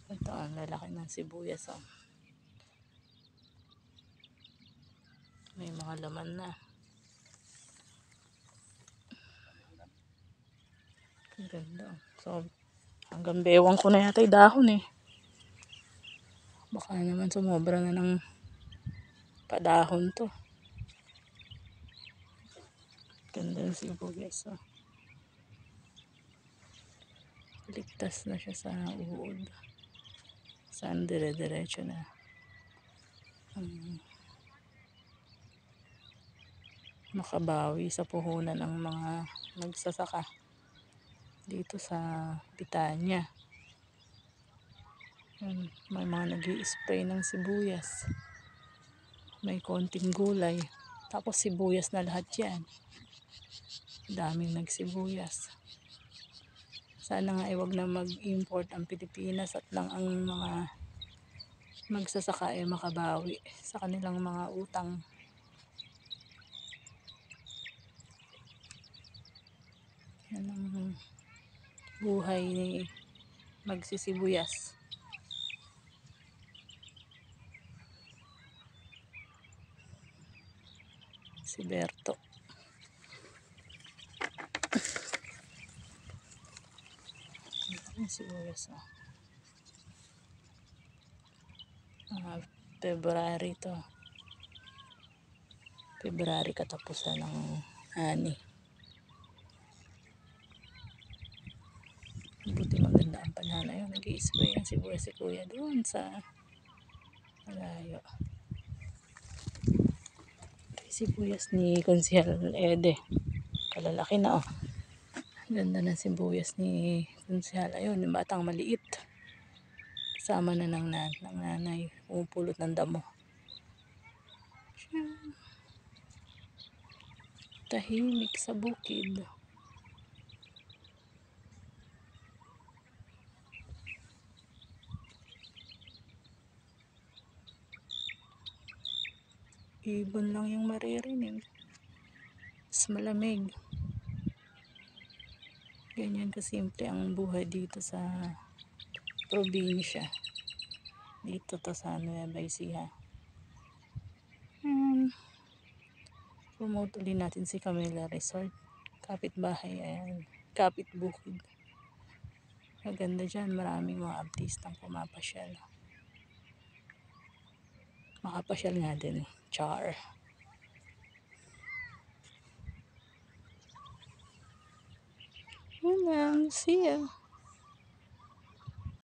Ito ang lalaki ng sibuyas. Oh. May mga laman na. Ganda. So, hanggang bewang ko na yata yung dahon eh. Baka naman sumobra na ng padahon to. Ganda ng sibuyas. Oh. Ligtas na siya sa uod. Saan dire-diretso na. Makabawi sa puhunan ng mga nagsasaka dito sa Pitanya. May mga nag-i-spray ng sibuyas. May konting gulay. Tapos sibuyas na lahat yan. Daming nagsibuyas. Sana nga iwag na mag-import ang Pilipinas at lang ang mga magsasaka ay makabawi sa kanilang mga utang. Yan ang buhay ni magsisibuyas. Si Berto. Sibuyas na. February to. February katapusan ng ani. Buti maganda ang panahon. Ayun, nag-i-spray ang sibuyas si Kuya doon sa malayo. Sibuyas ni Konsehal Ede. Kalalaki na oh. Ganda na sibuyas ni Konsehal. Ayun, yung batang maliit. Kasama na ng nanay. Pumupulot ng damo. Tahimik sa bukid. Ibon lang yung maririnig. Mas malamig. Ganyan kasimple ang buhay dito sa probinsya. Dito to sa Nueva Ecija. Promote ulit natin si Camila Resort. Kapit bahay, ayan. Kapit bukid. Maganda dyan. Maraming mga artistang pumapasyal. Makapasyal nga din. Char. Yun lang. See ya.